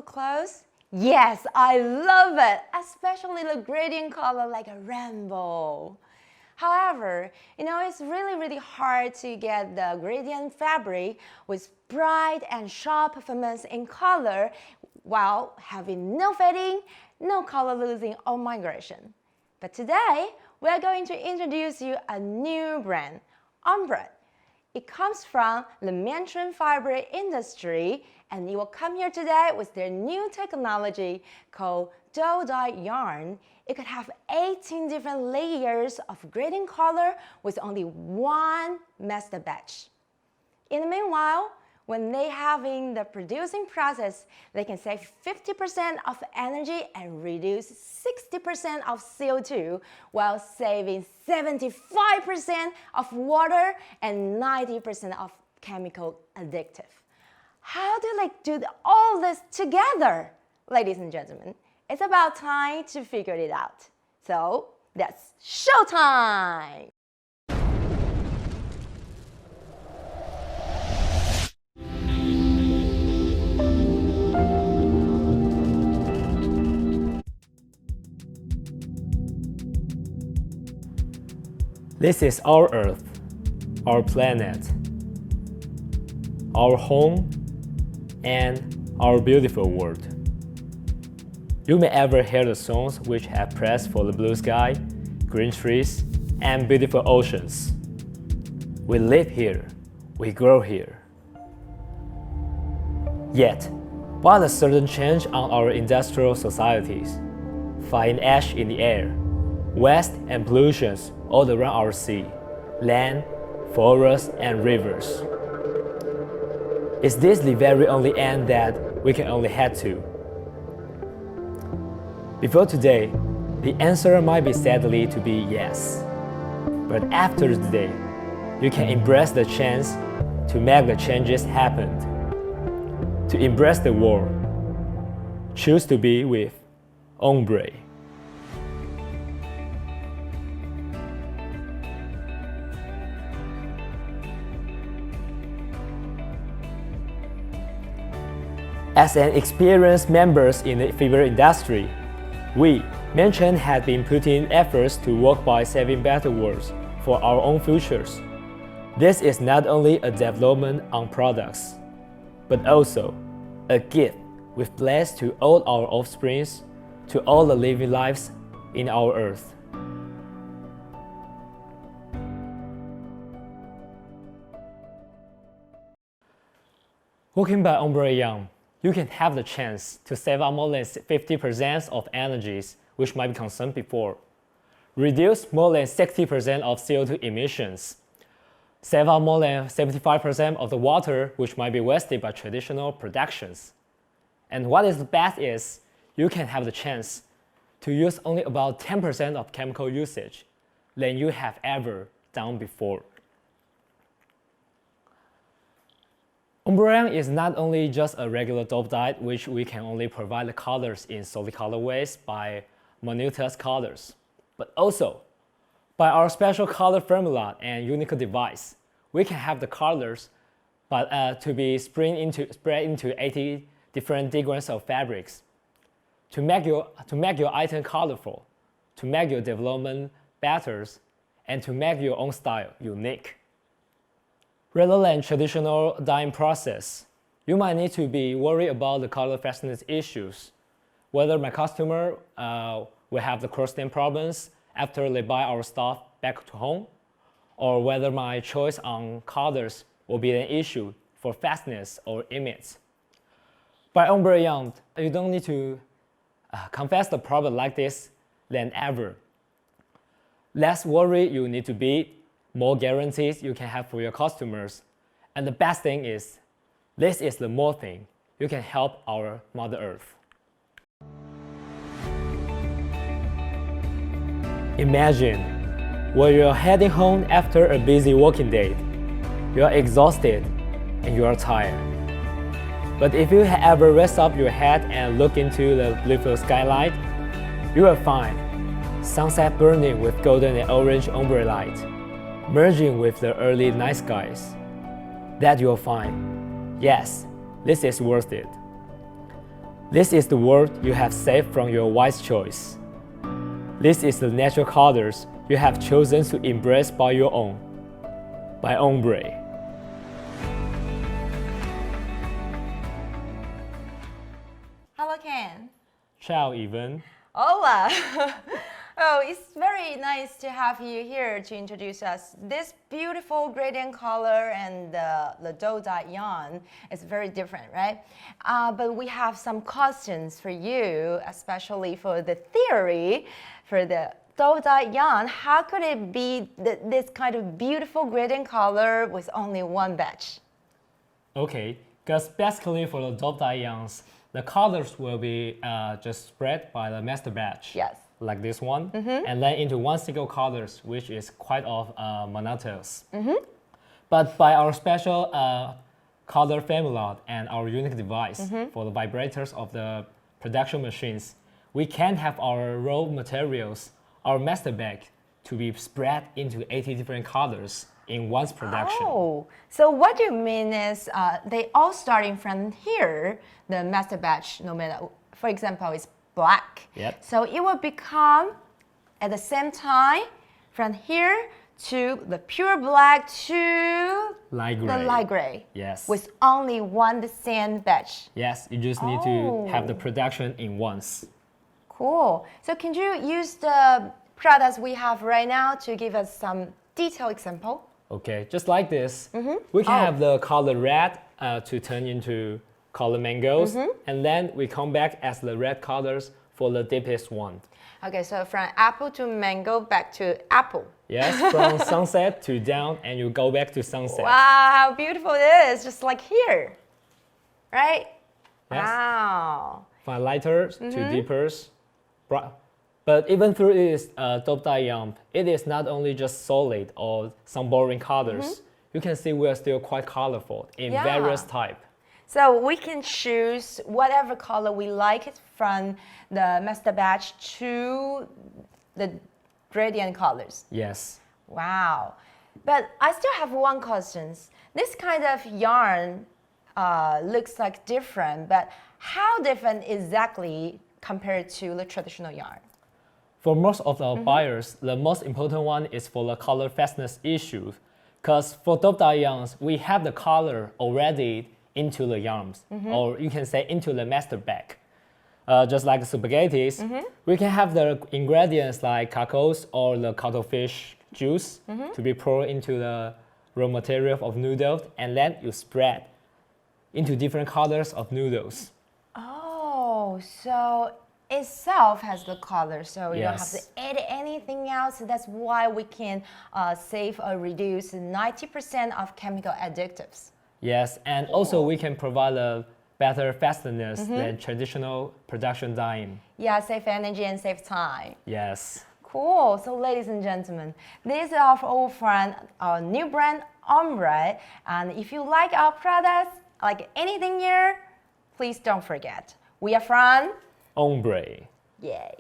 clothes? Yes, I love it, especially the gradient color like a rainbow. However, it's really hard to get the gradient fabric with bright and sharp performance in color while having no fading, no color losing or migration. But today, we are going to introduce you a new brand, OMBRE. It comes from the Men-Chuen Fibre Industry, and it will come here today with their new technology called Dye Yarn. It could have 18 different layers of gradient color with only one master batch. In the meanwhile, when they having the producing process, they can save 50% of energy and reduce 60% of CO2 while saving 75% of water and 90% of chemical addictive. How do they do all this together? Ladies and gentlemen, it's about time to figure it out. So, that's showtime! This is our Earth, our planet, our home, and our beautiful world. You may ever hear the songs which have praise for the blue sky, green trees, and beautiful oceans. We live here, we grow here. Yet, while a certain change on our industrial societies, flying ash in the air, waste and pollutions all around our sea, land, forests, and rivers. Is this the very only end that we can only head to? Before today, the answer might be sadly to be yes. But after today, you can embrace the chance to make the changes happen. To embrace the world, choose to be with OMBRE. As an experienced members in the fiber industry, we, Men-Chuen, have been putting efforts to work by saving better worlds for our own futures. This is not only a development on products, but also a gift with bless to all our offsprings, to all the living lives in our earth. Working by OMBRE Yarn, you can have the chance to save out more than 50% of energies which might be consumed before, reduce more than 60% of CO2 emissions, save out more than 75% of the water which might be wasted by traditional productions. And what is the best is, you can have the chance to use only about 10% of chemical usage than you have ever done before. OMBRE Yarn is not only just a regular dope dye which we can only provide the colors in solid colorways by minute colors, but also by our special color formula and unique device, we can have the colors to be spread into 80 different degrees of fabrics to make your item colorful, to make your development better, and to make your own style unique. Rather than traditional dyeing process, you might need to be worried about the color fastness issues, whether my customer will have the cross-stain problems after they buy our stuff back to home, or whether my choice on colors will be an issue for fastness or image. By OMBRE Yarn, you don't need to confess the problem like this than ever. Less worried you need to be, more guarantees you can have for your customers. And the best thing is, this is the more thing you can help our Mother Earth. Imagine when you're heading home after a busy working day. You are exhausted and you are tired. But if you ever raise up your head and look into the beautiful skylight, you will find sunset burning with golden and orange ombre light, merging with the early night skies. That you'll find, yes, this is worth it. This is the word you have saved from your wise choice. This is the natural colors you have chosen to embrace by your own, by OMBRE. Hello, Ken. Ciao, Evan. Hola. Oh, it's very nice to have you here to introduce us. This beautiful gradient color and the dough dye yarn is very different, right? But we have some questions for you, especially for the theory, for the dough dye yarn. How could it be this kind of beautiful gradient color with only one batch? Okay, because basically for the dough dye yarns, the colors will be just spread by the master batch. Yes. Like this one, and then into one single colors, which is quite of monotonous. But by our special color formula and our unique device for the vibrators of the production machines, we can have our raw materials, our master bag, to be spread into 80 different colors in one's production. Oh, so what you mean is they all starting from here, the master batch, no matter, for example, is black. Yep. So it will become at the same time from here to the pure black to Light gray. the light gray. Yes. With only one the same batch. Yes, you just need to have the production in once. Cool. So can you use the products we have right now to give us some detailed example? Okay, just like this, we can have the color red to turn into color mangoes, and then we come back as the red colors for the deepest one. Okay, so from apple to mango back to apple. Yes, from sunset to down, and you go back to sunset. Wow, how beautiful it is, just like here, right? Yes. Wow. From lighter to deeper. But even through this dope dye yarn, it is not only just solid or some boring colors. You can see we are still quite colorful in various types. So we can choose whatever color we like it from the master batch to the gradient colors. Yes. Wow. But I still have one question. This kind of yarn looks like different, but how different exactly compared to the traditional yarn? For most of our buyers, the most important one is for the color fastness issue. Because for dope dye yarns, we have the color already into the yarns, or you can say into the master bag. Just like the spaghettis, we can have the ingredients like cacos or the cuttlefish juice to be poured into the raw material of noodles, and then you spread into different colors of noodles. Oh, so itself has the color, so you don't have to add anything else. That's why we can save or reduce 90% of chemical additives. Yes, and also we can provide a better fastness than traditional production dyeing. Yeah, save energy and save time. Yes. Cool. So, ladies and gentlemen, this is our old friend, our new brand, OMBRE. And if you like our products, like anything here, please don't forget. We are from OMBRE. Yay.